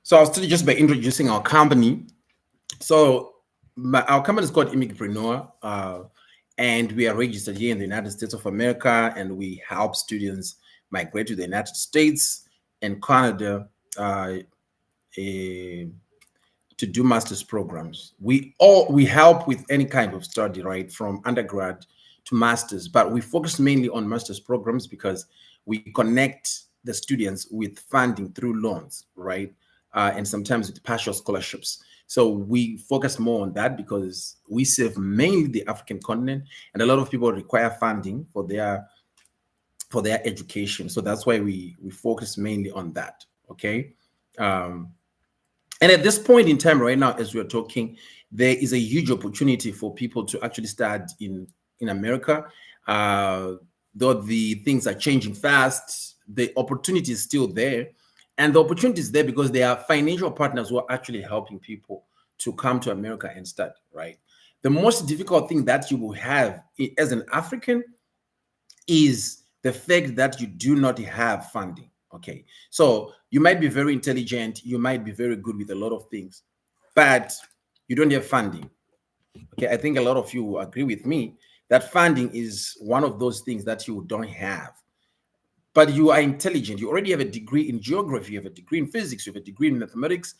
So I'll start just by introducing our company. So our company is called Immigrapreneur, and we are registered here in the United States of America, and we help students migrate to the United States and Canada eh, to do master's programs. We help with any kind of study, right, from undergrad to masters, but we focus mainly on master's programs because we connect the students with funding through loans, right, and sometimes with partial scholarships. So we focus more on that because we serve mainly the African continent, and a lot of people require funding for their education. So that's why we focus mainly on that. Okay. Um, and at this point in time, right now, as we're talking, there is a huge opportunity for people to actually start in America. Uh, though the things are changing fast, the opportunity is still there, and the opportunity is there because there are financial partners who are actually helping people to come to America and start. Right. The most difficult thing that you will have as an African is the fact that you do not have funding. Okay. So you might be very intelligent, you might be very good with a lot of things, but you don't have funding. Okay. I think a lot of you will agree with me that funding is one of those things that you don't have. But you are intelligent. You already have a degree in geography, you have a degree in physics, you have a degree in mathematics,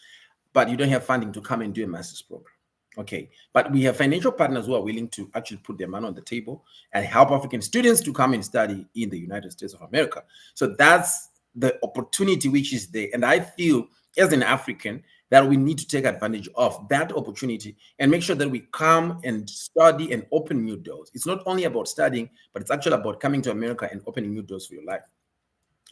but you don't have funding to come and do a master's program. Okay. But we have financial partners who are willing to actually put their money on the table and help African students to come and study in the United States of America. So that's the opportunity which is there. And I feel as an African that we need to take advantage of that opportunity and make sure that we come and study and open new doors. It's not only about studying, but it's actually about coming to America and opening new doors for your life.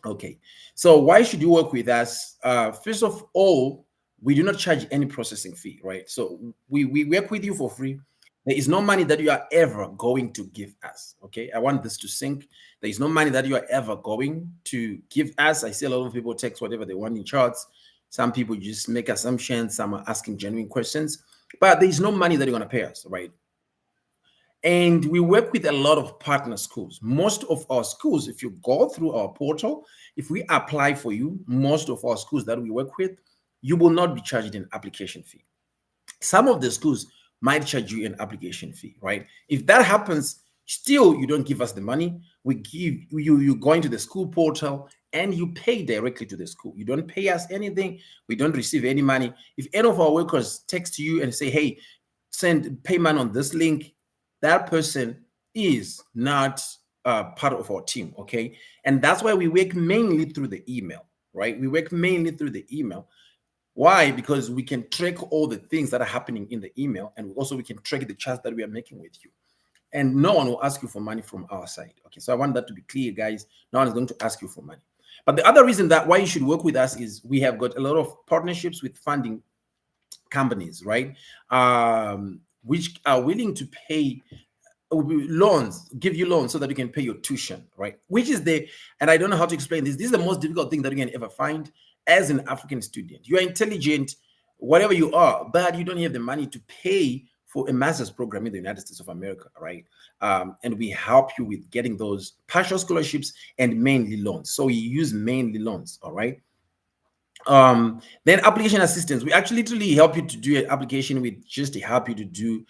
Okay, so why should you work with us? First of all, we do not charge any processing fee, right? So we work with you for free. There is no money that you are ever going to give us. Okay, I want this to sink. There is no money that you are ever going to give us. I see a lot of people text whatever they want in charts. Some people just make assumptions. Some are asking genuine questions, but there is no money that you're going to pay us, right? And we work with a lot of partner schools. Most of our schools, if you go through our portal, if we apply for you, most of our schools that we work with, you will not be charged an application fee. Some of the schools might charge you an application fee, right? If that happens, still you don't give us the money. We give you go into the school portal and you pay directly to the school. You don't pay us anything. We don't receive any money. If any of our workers text you and say, hey, send payment on this link, that person is not part of our team. Okay. And that's why we work mainly through the email, right? We work mainly through the email. Why? Because we can track all the things that are happening in the email, and also we can track the chats that we are making with you. And no one will ask you for money from our side. Okay, so I want that to be clear, guys. No one is going to ask you for money. But the other reason that why you should work with us is we have got a lot of partnerships with funding companies, right? Which are willing to pay loans, give you loans so that you can pay your tuition, right? Which is and I don't know how to explain this. This is the most difficult thing that you can ever find as an African student. You are intelligent, whatever you are, but you don't have the money to pay for a master's program in the United States of America, right? And we help you with getting those partial scholarships and mainly loans. So we use mainly loans, all right? Then application assistance, we actually literally help you to do an application. We just help you to do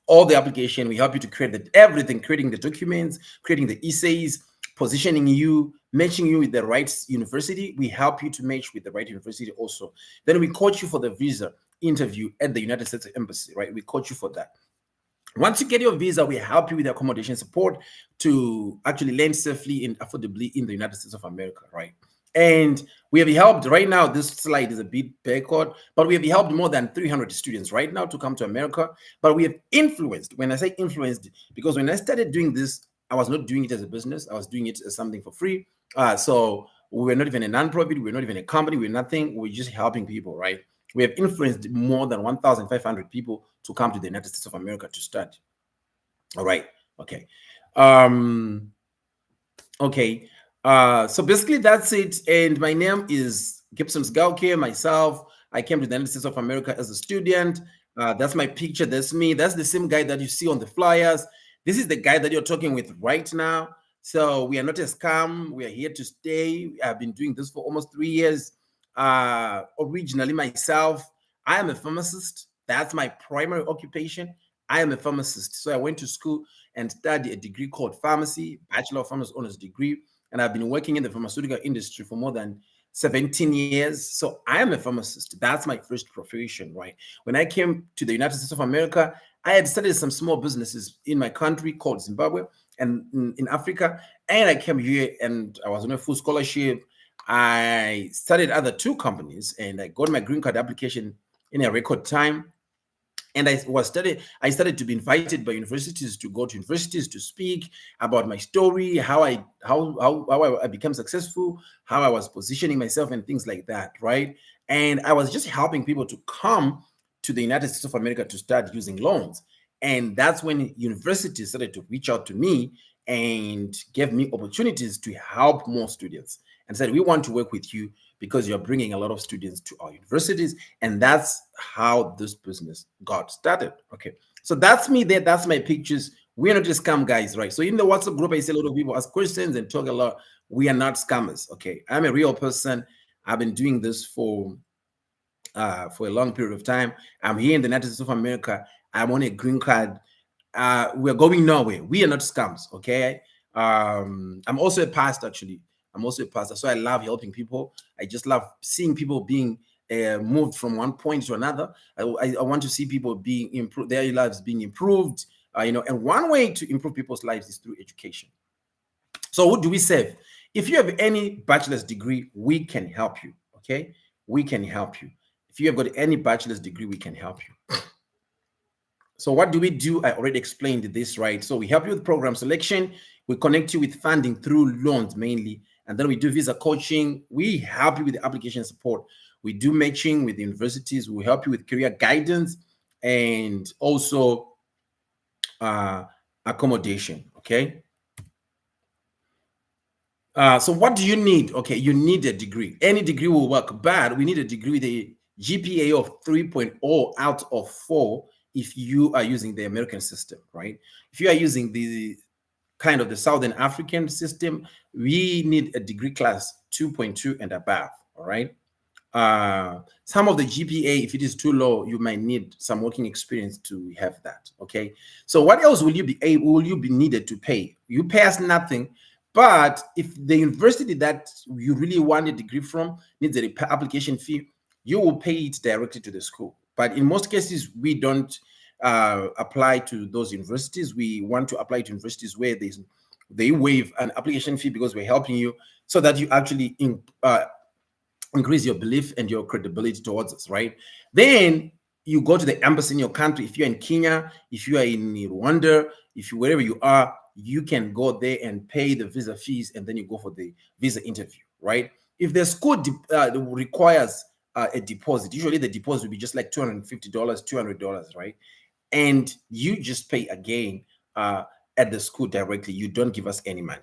all the application. We help you to create everything, creating the documents, creating the essays, positioning you, matching you with the right university. We help you to match with the right university also. Then we coach you for the visa interview at the United States Embassy, right? We coach you for that. Once you get your visa, we help you with accommodation support to actually land safely and affordably in the United States of America, right? And we have helped right now. This slide is a bit backward, but we have helped more than 300 students right now to come to America. But we have influenced, when I say influenced, because when I started doing this, I was not doing it as a business, I was doing it as something for free. So we were not even a nonprofit, we were not even a company, we're nothing, we're just helping people, right? We have influenced more than 1,500 people to come to the United States of America to study. All right. Okay. Okay. So basically that's it. And my name is Gibson Sgauke. Myself, I came to the United States of America as a student. That's my picture. That's me. That's the same guy that you see on the flyers. This is the guy that you're talking with right now. So we are not a scam. We are here to stay. I've been doing this for almost 3 years. Originally, myself, I am a pharmacist. That's my primary occupation. I am a pharmacist. So I went to school and studied a degree called pharmacy, Bachelor of Pharmacy Honors degree. And I've been working in the pharmaceutical industry for more than 17 years. So I am a pharmacist. That's my first profession, right? When I came to the United States of America, I had started some small businesses in my country called Zimbabwe and in Africa. And I came here and I was on a full scholarship. I started other two companies and I got my green card application in a record time. And I started to be invited by universities to go to universities to speak about my story, how I became successful, how I was positioning myself and things like that, right? And I was just helping people to come to the United States of America to start using loans. And that's when universities started to reach out to me and gave me opportunities to help more students and said, we want to work with you because you're bringing a lot of students to our universities. And that's how this business got started. Okay. So that's me there. That's my pictures. We're not just scam guys, right? So in the WhatsApp group, I see a lot of people ask questions and talk a lot. We are not scammers. Okay. I'm a real person. I've been doing this for a long period of time. I'm here in the United States of America. I'm on a green card. We're going nowhere. We are not scams. Okay. I'm also a pastor, actually. I'm also a pastor. So I love helping people. I just love seeing people being moved from one point to another. I want to see people being improved, their lives being improved. And one way to improve people's lives is through education. So who do we serve? If you have any bachelor's degree, we can help you. Okay. We can help you. If you have got any bachelor's degree, we can help you. So what do we do? I already explained this, right? So we help you with program selection. We connect you with funding through loans mainly. And then we do visa coaching. We help you with the application support. We do matching with the universities. We help you with career guidance and also accommodation, okay? So what do you need? Okay, you need a degree. Any degree will work, but we need a degree with a GPA of 3.0 out of 4 if you are using the American system, right? If you are using the kind of the Southern African system, we need a degree class 2.2 and above, all right? Some of the GPA, if it is too low, you might need some working experience to have that, okay? So what else will you be needed to pay? You pay us nothing. But if the university that you really want a degree from needs an application fee, you will pay it directly to the school. But in most cases, we don't apply to those universities. We want to apply to universities where they waive an application fee because we're helping you so that you actually increase your belief and your credibility towards us, right? Then you go to the embassy in your country. If you're in Kenya, if you are in Rwanda, wherever you are, you can go there and pay the visa fees, and then you go for the visa interview, right? If the school requires a deposit, usually the deposit will be just like $250, $200, right? And you just pay again at the school directly. You don't give us any money.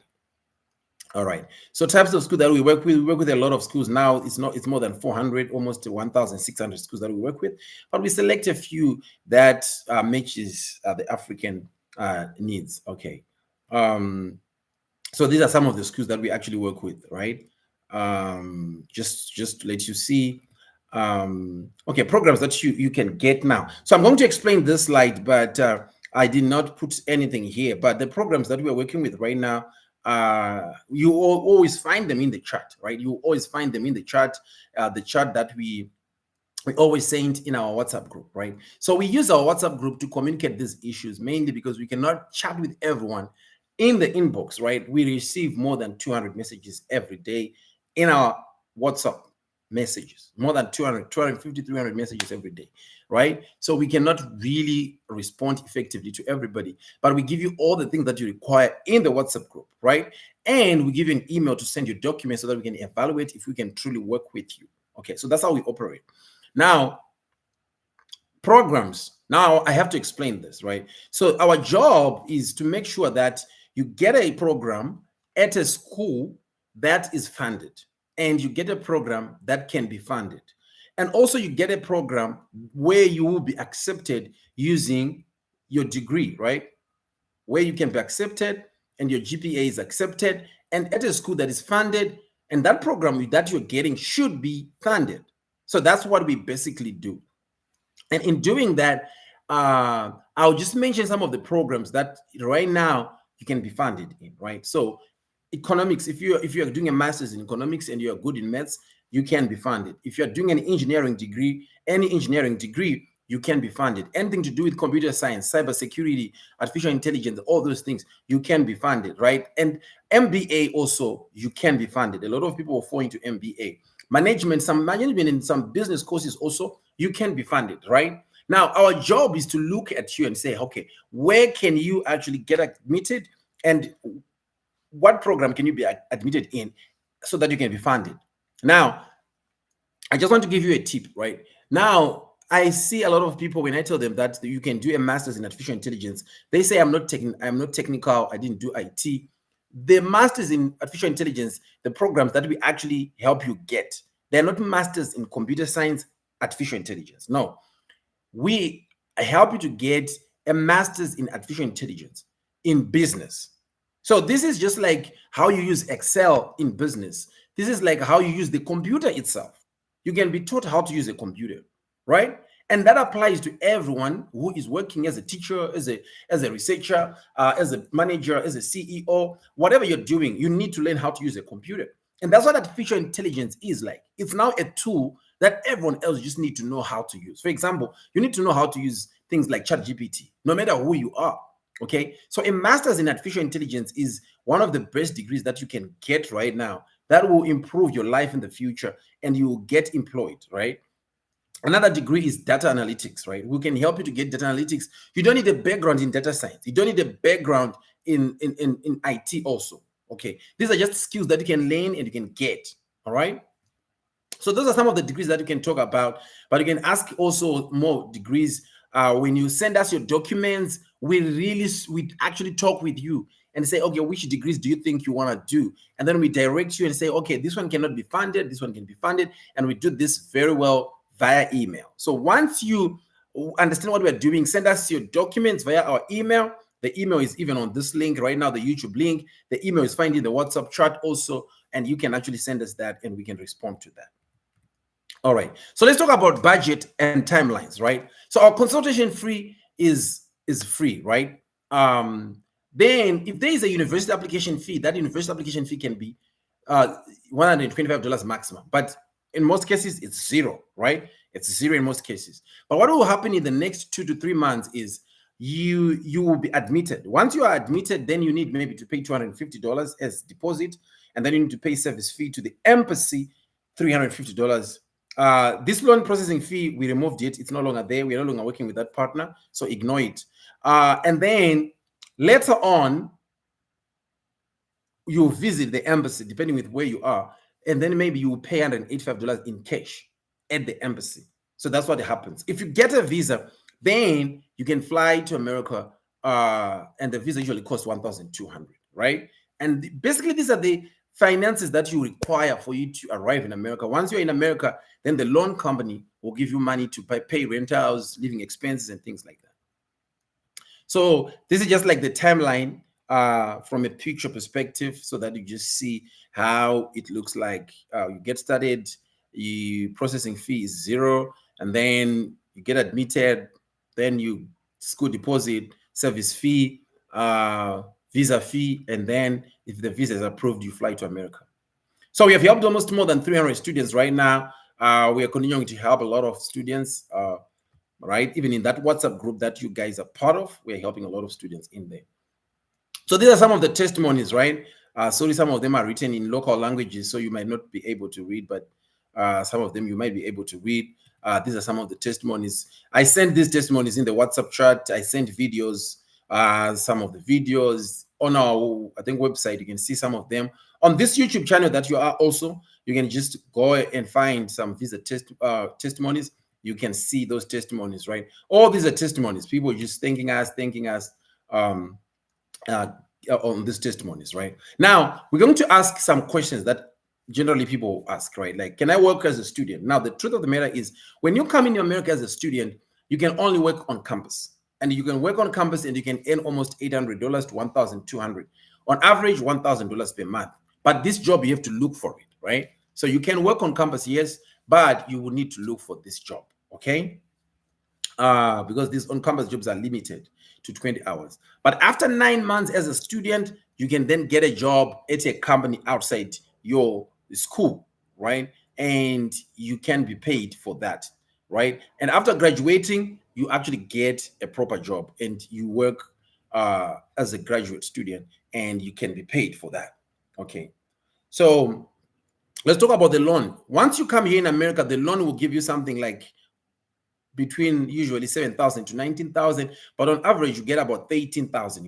All right. So types of school that we work with a lot of schools now. It's more than 400, almost 1,600 schools that we work with, but we select a few that matches the African needs. Okay. So these are some of the schools that we actually work with, right? Just to let you see. Okay, programs that you can get now. So I'm going to explain this slide, but I did not put anything here. But the programs that we're working with right now, you always find them in the chat, right? You always find them in the chat that we always send in our WhatsApp group, right? So we use our WhatsApp group to communicate these issues mainly because we cannot chat with everyone in the inbox, right? We receive more than 200 messages every day in our WhatsApp messages, more than 250, 300 messages every day, right? So we cannot really respond effectively to everybody, but we give you all the things that you require in the WhatsApp group, right? And we give you an email to send you documents so that we can evaluate if we can truly work with you. Okay, so that's how we operate. Now, programs. Now I have to explain this, right? So our job is to make sure that you get a program at a school that is funded, and you get a program that can be funded. And also you get a program where you will be accepted using your degree, right? Where you can be accepted and your GPA is accepted, and at a school that is funded and that program that you're getting should be funded. So that's what we basically do. And in doing that, I'll just mention some of the programs that right now you can be funded in, right? So economics, if you're doing a master's in economics and you're good in maths, you can be funded. If you're doing an engineering degree, any engineering degree, you can be funded. Anything to do with computer science, cybersecurity, artificial intelligence, all those things, you can be funded, right? And MBA also, you can be funded. A lot of people fall into MBA. Management, some management and some business courses also, you can be funded, right? Now, our job is to look at you and say, okay, where can you actually get admitted, and what program can you be admitted in so that you can be funded? Now, I just want to give you a tip, right? Now, I see a lot of people when I tell them that you can do a master's in artificial intelligence, they say I'm not technical, I didn't do IT. The masters in artificial intelligence, the programs that we actually help you get, they're not masters in computer science, artificial intelligence. No, we help you to get a master's in artificial intelligence in business. So this is just like how you use Excel in business. This is like how you use the computer itself. You can be taught how to use a computer, right? And that applies to everyone who is working as a teacher, as a researcher, as a manager, as a CEO, whatever you're doing, you need to learn how to use a computer. And that's what artificial intelligence is like. It's now a tool that everyone else just need to know how to use. For example, you need to know how to use things like ChatGPT, no matter who you are. Okay, so a master's in artificial intelligence is one of the best degrees that you can get right now that will improve your life in the future, and you will get employed, right? Another degree is data analytics, right? We can help you to get data analytics. You don't need a background in data science. You don't need a background in IT also. Okay, these are just skills that you can learn and you can get. All right. So those are some of the degrees that you can talk about, but you can ask also more degrees. When you send us your documents, we actually talk with you and say, okay, which degrees do you think you want to do? And then we direct you and say, okay, this one cannot be funded, this one can be funded. And we do this very well via email. So once you understand what we're doing, send us your documents via our email. The email is even on this link right now, the YouTube link. The email is found in the WhatsApp chat also, and you can actually send us that and we can respond to that. All right, so let's talk about budget and timelines, right? So our consultation fee is free, right? Then if there is a university application fee, that university application fee can be $125 maximum, but in most cases it's zero, right? It's zero in most cases. But what will happen in the next 2 to 3 months is you will be admitted. Once you are admitted, then you need maybe to pay $250 as deposit, and then you need to pay service fee to the embassy, $350. This loan processing fee, we removed it. It's no longer there. We're no longer working with that partner, so ignore it. And then later on, you visit the embassy, depending with where you are, and then maybe you will pay $185 in cash at the embassy. So that's what happens. If you get a visa, then you can fly to America, and the visa usually costs $1,200, right? And basically, these are the finances that you require for you to arrive in America. Once you're in America, then the loan company will give you money to pay rentals, living expenses, and things like that. So this is just like the timeline from a picture perspective, so that you just see how it looks like. You get started, processing fee is zero, and then you get admitted, then you school deposit, service fee, visa fee, and then if the visa is approved, you fly to America. So we have helped almost more than 300 students right now. We are continuing to help a lot of students, right? Even in that WhatsApp group that you guys are part of, we're helping a lot of students in there. So these are some of the testimonies, right? Sorry, some of them are written in local languages, so you might not be able to read, but some of them you might be able to read. These are some of the testimonies. I sent these testimonies in the WhatsApp chat. I sent videos, some of the videos on our, I think, website. You can see some of them. On this YouTube channel that you are also, you can just go and find some visa testimonies. You can see those testimonies, right? All these are testimonies. People just thanking us on these testimonies, right? Now, we're going to ask some questions that generally people ask, right? Like, can I work as a student? Now, the truth of the matter is, when you come in America as a student, you can only work on campus. And you can work on campus and you can earn almost $800 to $1,200. On average, $1,000 per month. But this job, you have to look for it. right? So you can work on campus, yes, but you will need to look for this job, okay? Because these on-campus jobs are limited to 20 hours. But after 9 months as a student, you can then get a job at a company outside your school, right? And you can be paid for that, right? And after graduating, you actually get a proper job and you work as a graduate student and you can be paid for that, okay? So let's talk about the loan. Once you come here in America, the loan will give you something like between usually 7,000 to 19,000, but on average you get about 13,000,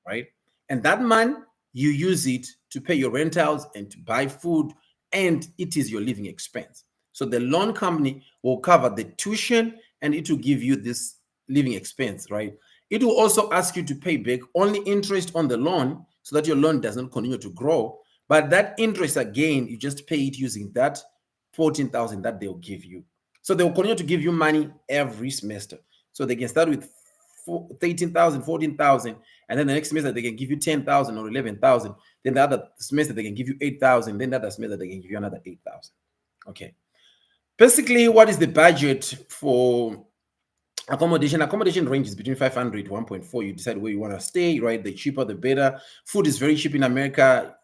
right? And that money you use it to pay your rentals and to buy food, and it is your living expense. So the loan company will cover the tuition and it will give you this living expense, right? It will also ask you to pay back only interest on the loan so that your loan doesn't continue to grow. But that interest again, you just pay it using that 14,000 that they'll give you. So they'll continue to give you money every semester. So they can start with 13,000, 14,000, and then the next semester they can give you 10,000 or 11,000. Then the other semester they can give you 8,000. Then the other semester they can give you another 8,000. Okay. Basically, what is the budget for accommodation? Accommodation ranges between 500 to 1.4. You decide where you want to stay, right? The cheaper, the better. Food is very cheap in America.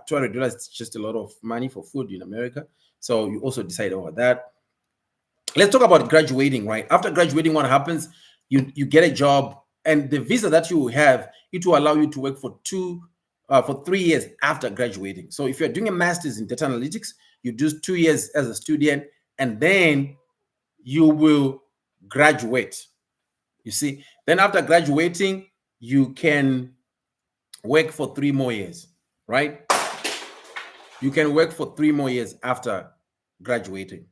$200 is just a lot of money for food in America. So you also decide over that. Let's talk about graduating, right? After graduating, what happens? You get a job, and the visa that you have, it will allow you to work for 3 years after graduating. So if you're doing a master's in data analytics, you do 2 years as a student, and then you will graduate. You see, then after graduating, you can work for 3 more years, right? You can work for 3 more years after graduating.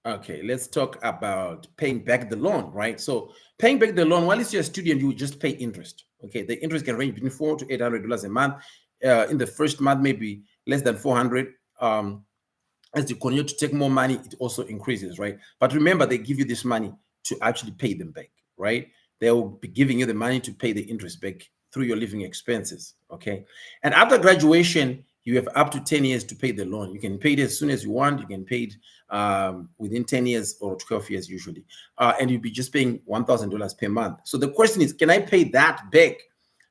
Okay, let's talk about paying back the loan, right? So paying back the loan, while it's your student, you just pay interest. Okay, the interest can range between $400 to $800 a month. In the first month, maybe less than 400. As you continue to take more money, it also increases, right? But remember, they give you this money to actually pay them back, right? They will be giving you the money to pay the interest back through your living expenses, okay? And after graduation, you have up to 10 years to pay the loan. You can pay it as soon as you want. You can pay it within 10 years or 12 years usually. And you'll be just paying $1,000 per month. So the question is, can I pay that back?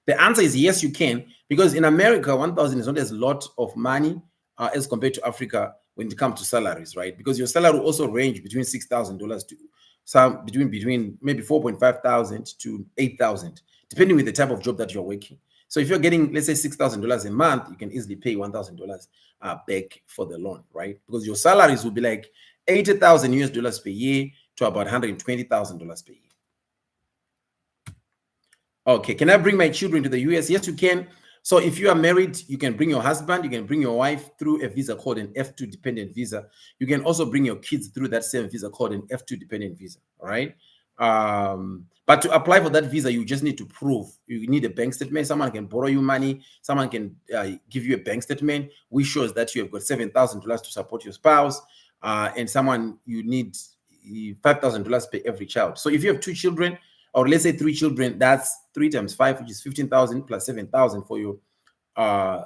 The answer is yes, you can, because in America, 1,000 is not as a lot of money as compared to Africa when it comes to salaries, right? Because your salary will also range between $6,000 to some between maybe 4.5 thousand to 8,000, depending with the type of job that you're working. So if you're getting, let's say, $6,000 a month, you can easily pay $1,000 back for the loan, right? Because your salaries will be like 80,000 US dollars per year to about $120,000 per year. Okay, can I bring my children to the US? Yes, you can. So if you are married, you can bring your husband, you can bring your wife through a visa called an F2 dependent visa. You can also bring your kids through that same visa called an F2 dependent visa, all right? But to apply for that visa, you just need to prove. You need a bank statement. Someone can borrow you money. Someone can give you a bank statement which shows that you have got $7,000 to support your spouse. And someone, you need $5,000 per every child. So if you have 2 children, or let's say 3 children, that's 3 times 5, which is 15,000 plus 7,000 for your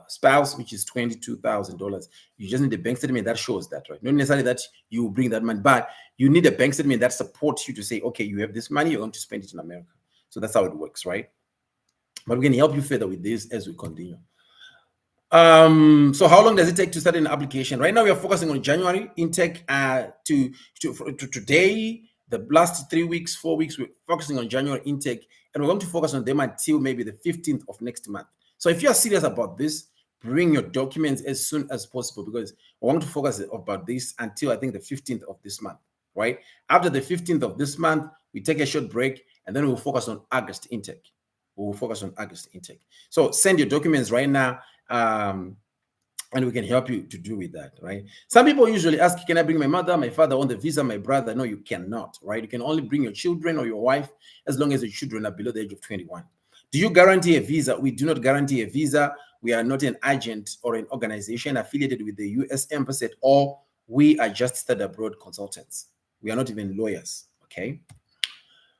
spouse, which is $22,000. You just need a bank statement that shows that, right? Not necessarily that you bring that money, but you need a bank statement that supports you to say, okay, you have this money, you're going to spend it in America. So that's how it works, right? But we can help you further with this as we continue. So how long does it take to start an application? Right now we are focusing on January intake to today. The last 3 weeks, 4 weeks, we're focusing on January intake, and we're going to focus on them until maybe the 15th of next month. So if you're serious about this, bring your documents as soon as possible, because I want to focus about this until I think the 15th of this month, right? After the 15th of this month, we take a short break, and then we'll focus on August intake. We'll focus on August intake. So send your documents right now. And we can help you to do with that, right? Some people usually ask, can I bring my mother, my father on the visa, my brother? No, you cannot, right? You can only bring your children or your wife as long as your children are below the age of 21. Do you guarantee a visa? We do not guarantee a visa. We are not an agent or an organization affiliated with the US Embassy at all. We are just study abroad consultants. We are not even lawyers, okay?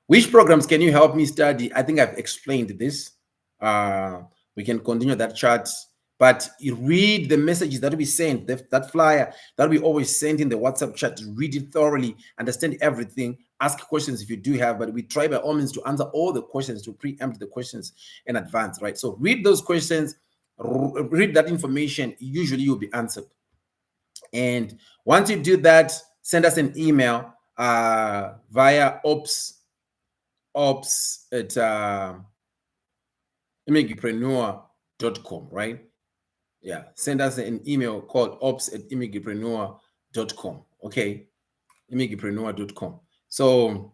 Which programs can you help me study? I think I've explained this. We can continue that chat, but you read the messages that we send, that flyer that we always send in the WhatsApp chat. Read it thoroughly, understand everything, ask questions if you do have, but we try by all means to answer all the questions, to preempt the questions in advance, right? So read those questions, read that information, usually you'll be answered. And once you do that, send us an email via ops at imagipreneur.com, right? Yeah, send us an email called ops@imagipreneur.com. Okay, imagipreneur.com. So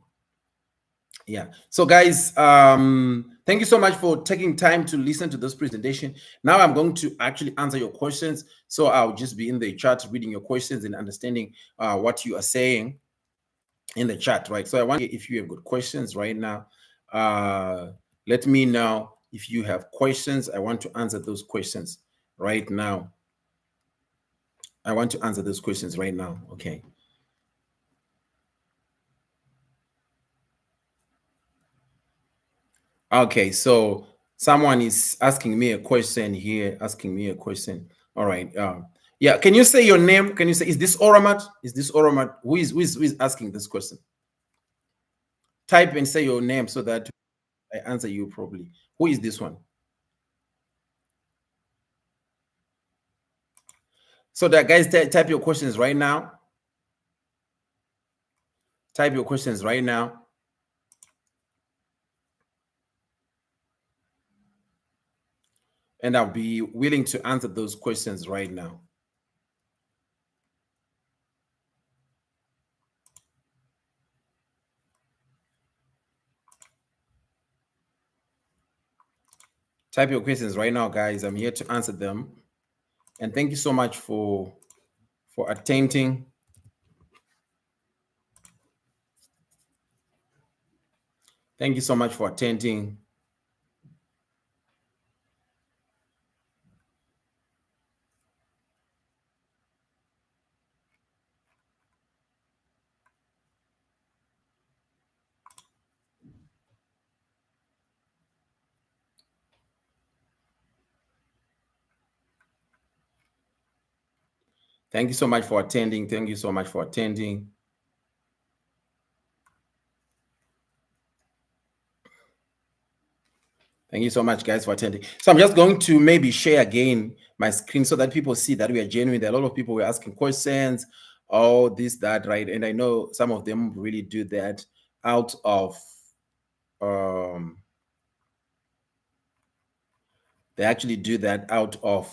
yeah, so guys, thank you so much for taking time to listen to this presentation. Now I'm going to actually answer your questions, so I'll just be in the chat reading your questions and understanding what you are saying in the chat, right? So I want, if you have good questions right now, let me know if you have questions. I want to answer those questions right now. I want to answer those questions right now. Okay. Okay, so someone is asking me a question here, asking me a question. All right. Yeah, can you say your name? Can you say, is this Oramat? Is this Oramat? Who is asking this question? Type and say your name so that I answer you properly. Who is this one? So that guys, type your questions right now. Type your questions right now. And I'll be willing to answer those questions right now. Type your questions right now, guys. I'm here to answer them. And thank you so much for attending. Thank you so much for attending. Thank you so much for attending. Thank you so much for attending. Thank you so much, guys, for attending. So I'm just going to maybe share again my screen so that people see that we are genuine. There are a lot of people were asking questions, all this, that, right? And I know some of them really do that out of they actually do that out of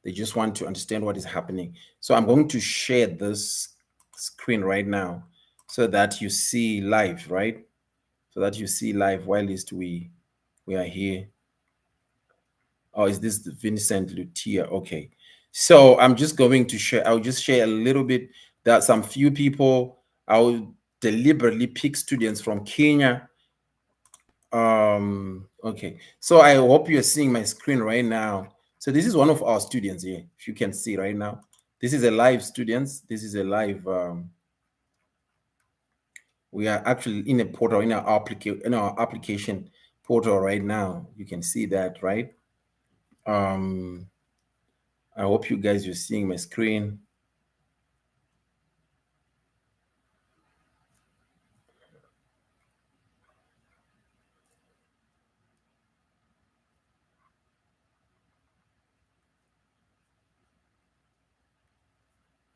they just want to understand what is happening. So I'm going to share this screen right now so that you see live, right? So that you see live while least we are here. Oh, is this Vincent Lutia? Okay. So I'm just going to share, I'll just share a little bit that some few people, I'll deliberately pick students from Kenya. Okay. So I hope you're seeing my screen right now. So this is one of our students here. If you can see right now, this is a live students. This is a live, we are actually in a portal in our application portal right now. You can see that, right? I hope you guys are seeing my screen.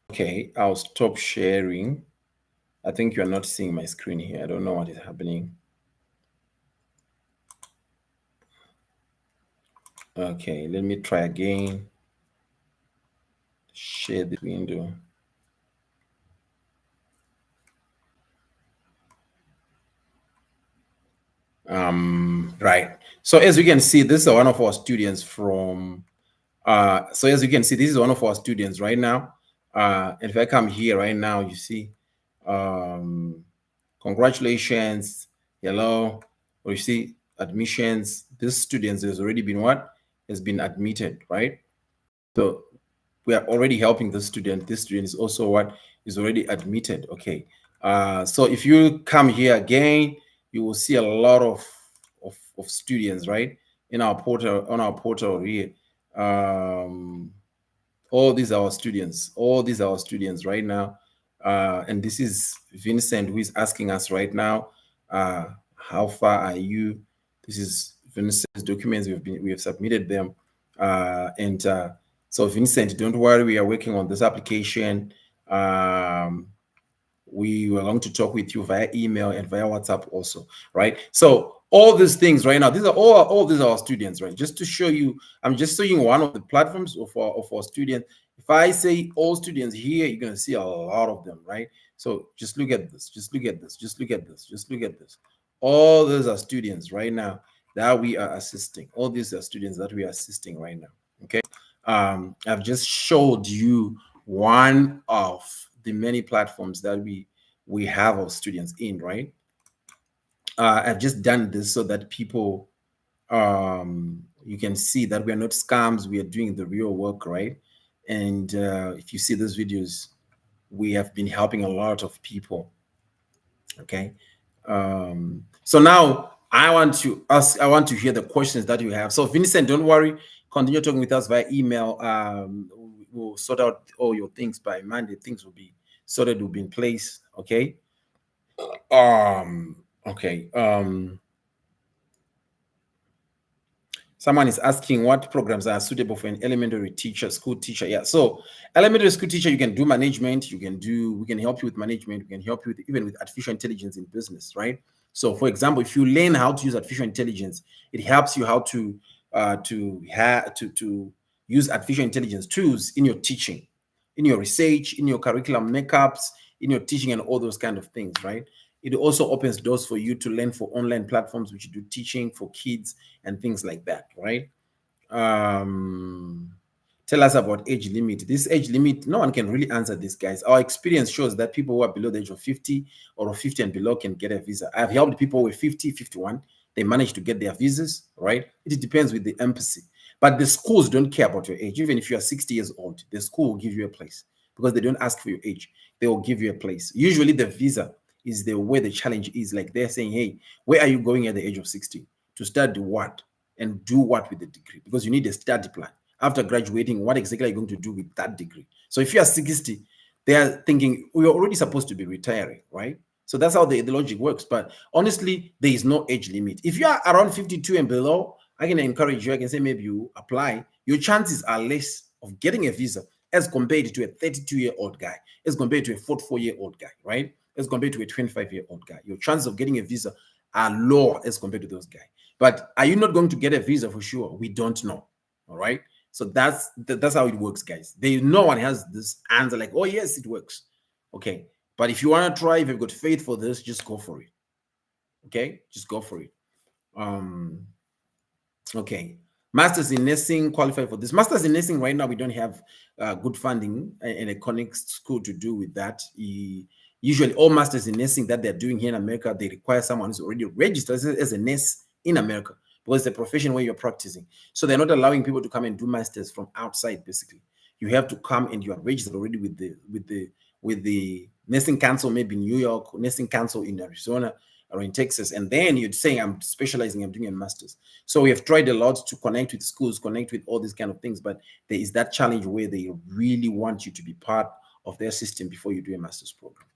Okay, I'll stop sharing. I think you're not seeing my screen here. I don't know what is happening. Okay, let me try again. Share the window. Right. So as you can see, this is one of our students from so as you can see, this is one of our students right now. And if I come here right now, you see, congratulations, hello, or you see admissions. This student has already been what? Has been admitted, right? So we are already helping the student. This student is also what is already admitted. Okay. So if you come here again, you will see a lot of students, right? in our portal, on our portal here. Um, all these are our students. All these are our students right now. And this is Vincent who is asking us right now, how far are you? This is Vincent's documents. We have submitted them. And so Vincent, don't worry, we are working on this application. We were going to talk with you via email and via WhatsApp also, right? So all these things right now, these are all these are our students, right? Just to show you, I'm just showing one of the platforms of our students. If I say all students here, you're gonna see a lot of them, right? So just look at this, just look at this, just look at this, just look at this. All those are students right now that we are assisting. All these are students that we are assisting right now. Okay. I've just showed you one of the many platforms that we have our students in, right? I've just done this so that people you can see that we are not scams, we are doing the real work, right? And if you see those videos, we have been helping a lot of people. Okay. So now I want to ask, I want to hear the questions that you have. So Vincent, don't worry, continue talking with us via email. We'll sort out all your things by Monday. Things will be sorted, will be in place. Okay. Okay. Someone is asking what programs are suitable for an elementary teacher, school teacher. Yeah. So elementary school teacher, you can do management, we can help you with management, we can help you with, even with artificial intelligence in business, right? So for example, if you learn how to use artificial intelligence, it helps you how to use artificial intelligence tools in your teaching, in your research, in your curriculum makeups, in your teaching and all those kind of things, right? It also opens doors for you to learn for online platforms which do teaching for kids and things like that, right? Um, Tell us about age limit. This age limit, no one can really answer this, guys. Our experience shows that people who are below the age of 50 or 50 and below can get a visa. I've helped people with 50, 51. They manage to get their visas, right? It depends with the embassy. But the schools don't care about your age. Even if you are 60 years old, the school will give you a place because they don't ask for your age. They will give you a place. Usually the visa is the where the challenge is. Like they're saying, hey, where are you going at the age of 60? To study what? And do what with the degree? Because you need a study plan. After graduating, what exactly are you going to do with that degree? So if you are 60, they are thinking, we're already supposed to be retiring, right? So that's how the logic works. But honestly, there is no age limit. If you are around 52 and below, I can encourage you. I can say maybe you apply. Your chances are less of getting a visa as compared to a 32-year-old guy, as compared to a 44-year-old guy, right? As compared to a 25-year-old guy. Your chances of getting a visa are lower as compared to those guys. But are you not going to get a visa for sure? We don't know. All right. So that's how it works, guys. No one has this answer like, oh yes, it works. Okay. But if you want to try, if you've got faith for this, just go for it. Okay, just go for it. Okay. Masters in nursing qualify for this. Masters in nursing right now, we don't have good funding and a connect school to do with that. Usually, all masters in nursing that they're doing here in America, they require someone who's already registered as a nurse in America because it's a profession where you're practicing. So they're not allowing people to come and do masters from outside. Basically, you have to come and you are registered already with the nursing council, maybe in New York, nursing council in Arizona or in Texas, and then you'd say, I'm specializing, I'm doing a master's. So we have tried a lot to connect with schools, connect with all these kind of things, but there is that challenge where they really want you to be part of their system before you do a master's program.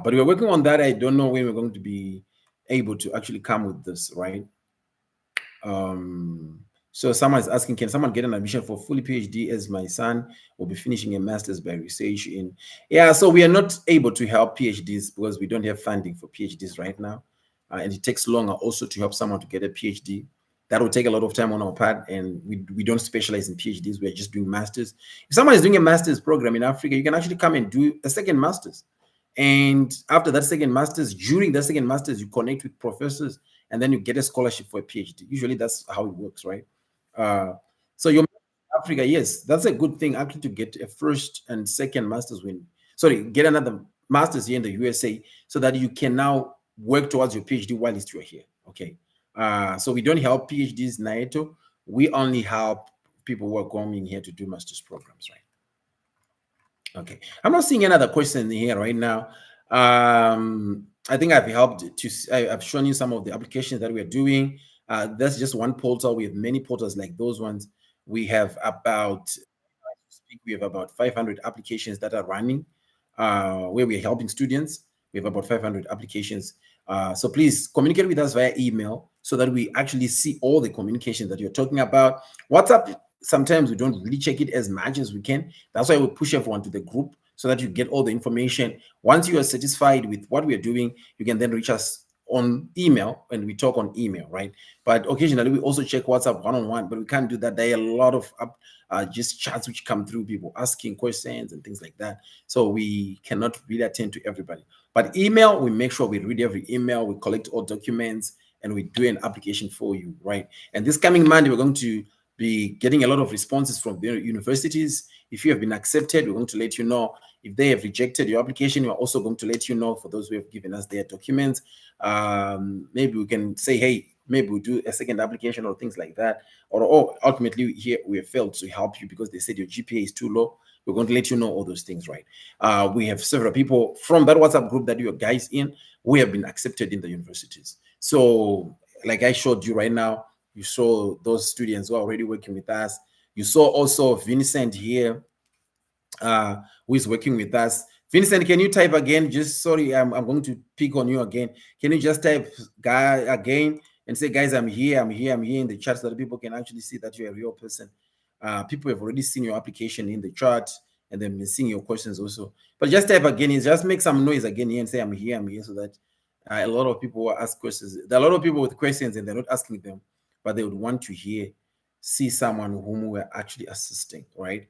But we're working on that. I don't know when we're going to be able to actually come with this, right? So someone is asking, can someone get an admission for fully PhD as my son will be finishing a master's by research in? Yeah, so we are not able to help PhDs because we don't have funding for PhDs right now. And it takes longer also to help someone to get a PhD. That will take a lot of time on our part, and we don't specialize in PhDs. We're just doing masters. If someone is doing a master's program in Africa, you can actually come and do a second master's. And after that second master's, during that second master's, you connect with professors and then you get a scholarship for a PhD. Usually that's how it works, right? So your Africa, yes, that's a good thing actually to get a first and second master's get another master's here in the USA so that you can now work towards your PhD while you're here. Okay. So we don't help PhDs, Naito. We only help people who are coming here to do master's programs, right? Okay, I'm not seeing another question here right now. I think I've helped I've shown you some of the applications that we're doing. That's just one portal. We have many portals like those ones. We have about speak, we have about 500 applications that are running, where we're helping students. We have about 500 applications. So please communicate with us via email so that we actually see all the communication that you're talking about. WhatsApp, sometimes we don't really check it as much as we can. That's why we push everyone to the group so that you get all the information. Once you are satisfied with what we are doing, you can then reach us on email and we talk on email, right? But occasionally we also check WhatsApp one-on-one, but we can't do that. There are a lot of just chats which come through, people asking questions and things like that. So we cannot really attend to everybody. But email, we make sure we read every email, we collect all documents, and we do an application for you, right? And this coming Monday, we're going to be getting a lot of responses from the universities. If you have been accepted, we're going to let you know. If they have rejected your application, we're also going to let you know for those who have given us their documents. Maybe we can say, hey, maybe we do a second application or things like that. Or ultimately, here we have failed to help you because they said your GPA is too low. We're going to let you know all those things, right? We have several people from that WhatsApp group that you are guys in who have been accepted in the universities. So, like I showed you right now, you saw those students who are already working with us. You saw also Vincent here, who is working with us. Vincent, can you type again? Just sorry, I'm going to pick on you again. Can you just type guy again and say, guys, I'm here, I'm here in the chat so that people can actually see that you're a real person. People have already seen your application in the chat and they've been seeing your questions also. But just type again, just make some noise again here and say, I'm here, so that a lot of people will ask questions. There are a lot of people with questions and they're not asking them, but they would want to see someone whom we're actually assisting, right?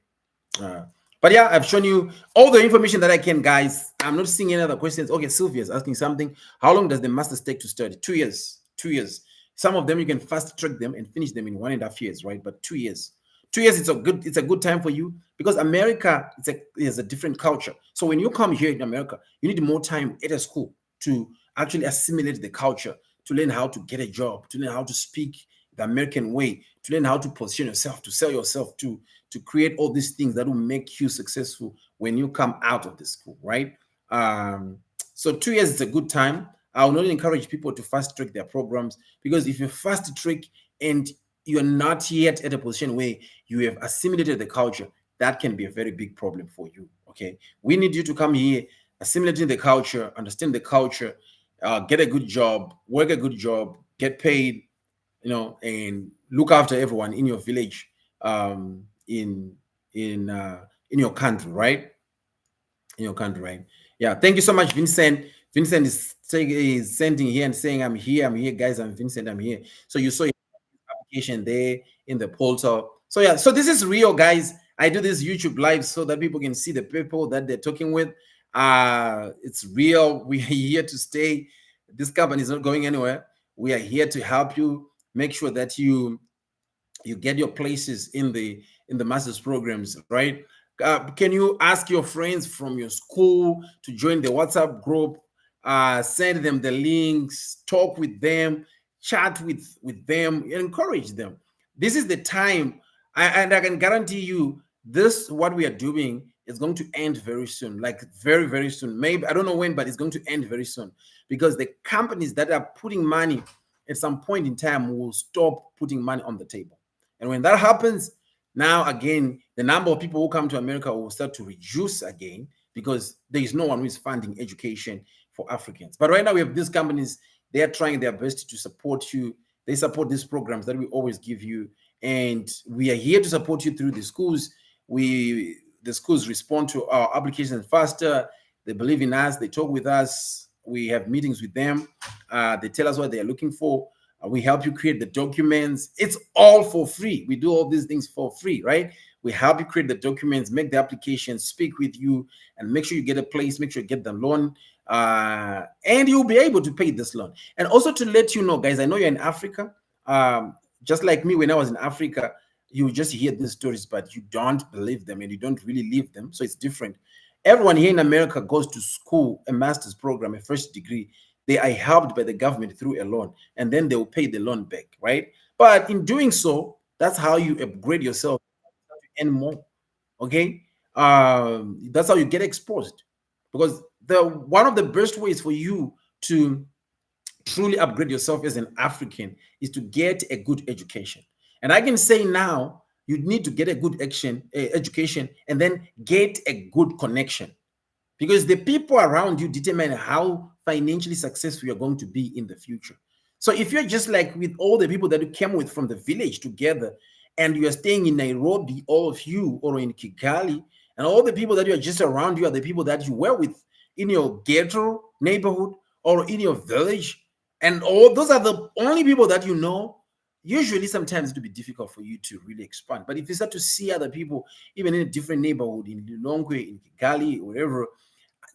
Uh, but yeah, I've shown you all the information that I can, guys. I'm not seeing any other questions. Okay, Sylvia's asking something. How long does the master's take to study? 2 years. 2 years. Some of them you can fast track them and finish them in 1.5 years, right? But 2 years. 2 years, it's a good time for you because America is a different culture. So when you come here in America, you need more time at a school to actually assimilate the culture, to learn how to get a job, to learn how to speak the American way, to learn how to position yourself, to sell yourself, to create all these things that will make you successful when you come out of the school, right? So 2 years is a good time. I will not encourage people to fast track their programs because if you fast track and you're not yet at a position where you have assimilated the culture, that can be a very big problem for you. Okay, we need you to come here, assimilating the culture, understand the culture, get a good job, work a good job, get paid, and look after everyone in your village, in your country, right? In your country, right? Yeah. Thank you so much, Vincent. Vincent is sending here and saying, I'm here, guys. I'm Vincent. I'm here. So you saw application there in the portal. So yeah, so this is real, guys. I do this YouTube live so that people can see the people that they're talking with. It's real. We are here to stay. This company is not going anywhere. We are here to help you make sure that you get your places in the master's programs, right? Can you ask your friends from your school to join the WhatsApp group? Send them the links, talk with them, chat with them, encourage them. This is the time, and I can guarantee you, this what we are doing is going to end very soon, like very very soon. Maybe I don't know when, but it's going to end very soon because the companies that are putting money at some point in time will stop putting money on the table. And when that happens, now again, the number of people who come to America will start to reduce again because there is no one who is funding education for Africans. But right now, we have these companies, they are trying their best to support you. They support these programs that we always give you. And we are here to support you through the schools. The schools respond to our applications faster. They believe in us. They talk with us. We have meetings with them. They tell us what they are looking for. We help you create the documents. It's all for free. We do all these things for free, right? We help you create the documents, make the application, speak with you, and make sure you get a place, make sure you get the loan, and you'll be able to pay this loan. And also to let you know, guys, I know you're in Africa. Just like me, when I was in Africa, you just hear these stories, but you don't believe them and you don't really live them. So it's different. Everyone here in America goes to school, a master's program, a first degree. They are helped by the government through a loan, and then they will pay the loan back, right? But in doing so, that's how you upgrade yourself and more. Okay, that's how you get exposed. Because the one of the best ways for you to truly upgrade yourself as an African is to get a good education. And I can say now, you need to get a good education and then get a good connection, because the people around you determine how financially successful you're going to be in the future. So if you're just like with all the people that you came with from the village together, and you're staying in Nairobi, all of you, or in Kigali, and all the people that you're just around you are the people that you were with in your ghetto neighborhood or in your village, and all those are the only people that you know, usually sometimes it will be difficult for you to really expand. But if you start to see other people, even in a different neighborhood, in Lilongwe, in Kigali, wherever,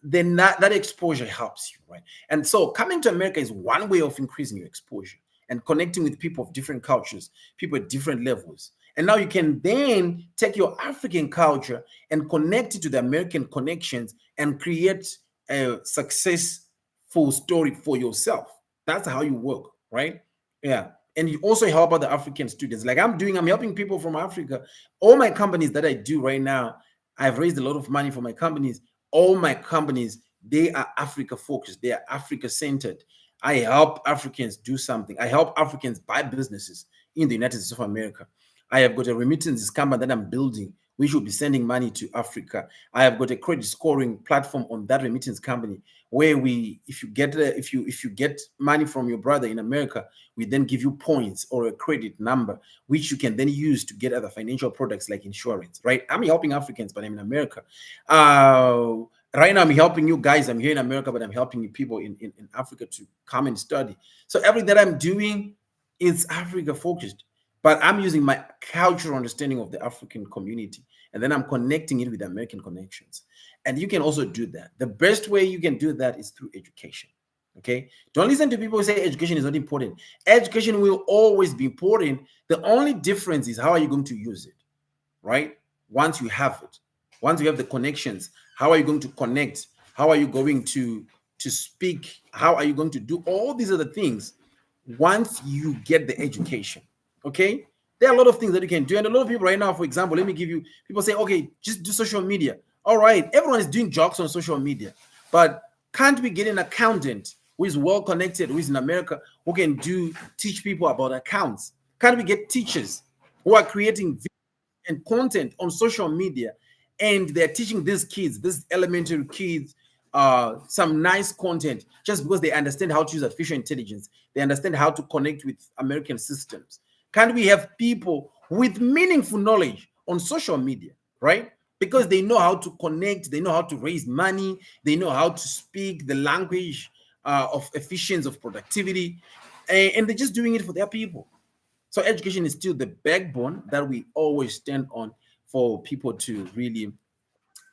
then that exposure helps you, right? And so coming to America is one way of increasing your exposure and connecting with people of different cultures, people at different levels. And now you can then take your African culture and connect it to the American connections and create a successful story for yourself. That's how you work, right? Yeah. And you also help other African students. Like I'm helping people from Africa. All my companies that I do right now, I've raised a lot of money for my companies. All my companies, they are Africa focused, they are Africa centered. I help Africans do something. I help Africans buy businesses in the United States of America. I have got a remittances company that I'm building, which will be sending money to Africa. I have got a credit scoring platform on that remittance company where if you get money from your brother in America, we then give you points or a credit number, which you can then use to get other financial products like insurance, right? I'm helping Africans, but I'm in America. Right now, I'm helping you guys. I'm here in America, but I'm helping people in Africa to come and study. So everything that I'm doing is Africa focused, but I'm using my cultural understanding of the African community, and then I'm connecting it with American connections. And you can also do that. The best way you can do that is through education. Okay, don't listen to people who say education is not important. Education will always be important. The only difference is how are you going to use it, right? Once you have it, once you have the connections, how are you going to connect? How are you going to speak? How are you going to do all these other things once you get the education? Okay, there are a lot of things that you can do, and a lot of people right now, for example, let me give you, people say, okay, just do social media. All right, everyone is doing jokes on social media, but can't we get an accountant who is well connected, who is in America, who can teach people about accounts? Can't we get teachers who are creating and content on social media, and they're teaching these kids, these elementary kids, some nice content just because they understand how to use artificial intelligence, they understand how to connect with American systems? Can't we have people with meaningful knowledge on social media, right? Because they know how to connect, they know how to raise money, they know how to speak the language of efficiency, of productivity, and they're just doing it for their people. So education is still the backbone that we always stand on for people to really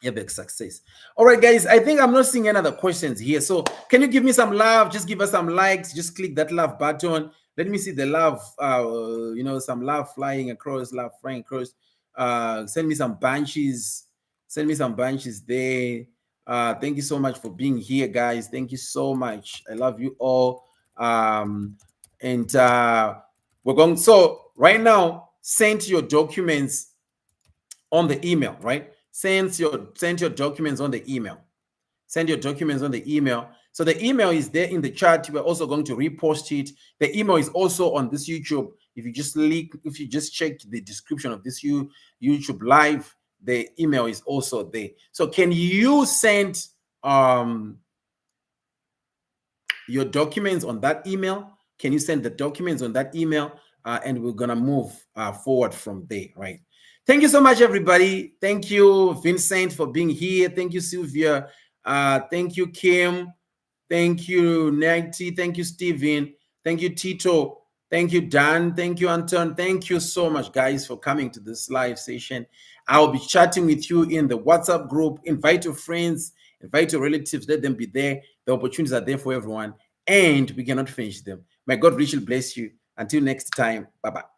have a success. All right, guys, I think I'm not seeing any other questions here. So can you give me some love? Just give us some likes. Just click that love button. Let me see the love, some love flying across, love flying across. Send me some bunches. Send me some bunches there. Thank you so much for being here, guys. Thank you so much. I love you all. And we're going, so right now, send your documents on the email, right? Send your documents on the email. Send your documents on the email. So the email is there in the chat. We're also going to repost it. The email is also on this YouTube. If you just check the description of this YouTube live, the email is also there. So can you send your documents on that email? Can you send the documents on that email? And we're gonna move forward from there, right? Thank you so much, everybody. Thank you, Vincent, for being here. Thank you, Sylvia. Thank you, Kim. Thank you, Nancy. Thank you, Steven. Thank you, Tito. Thank you, Dan. Thank you, Anton. Thank you so much, guys, for coming to this live session. I'll be chatting with you in the WhatsApp group. Invite your friends, invite your relatives, let them be there. The opportunities are there for everyone, and we cannot finish them. May God richly bless you. Until next time, bye-bye.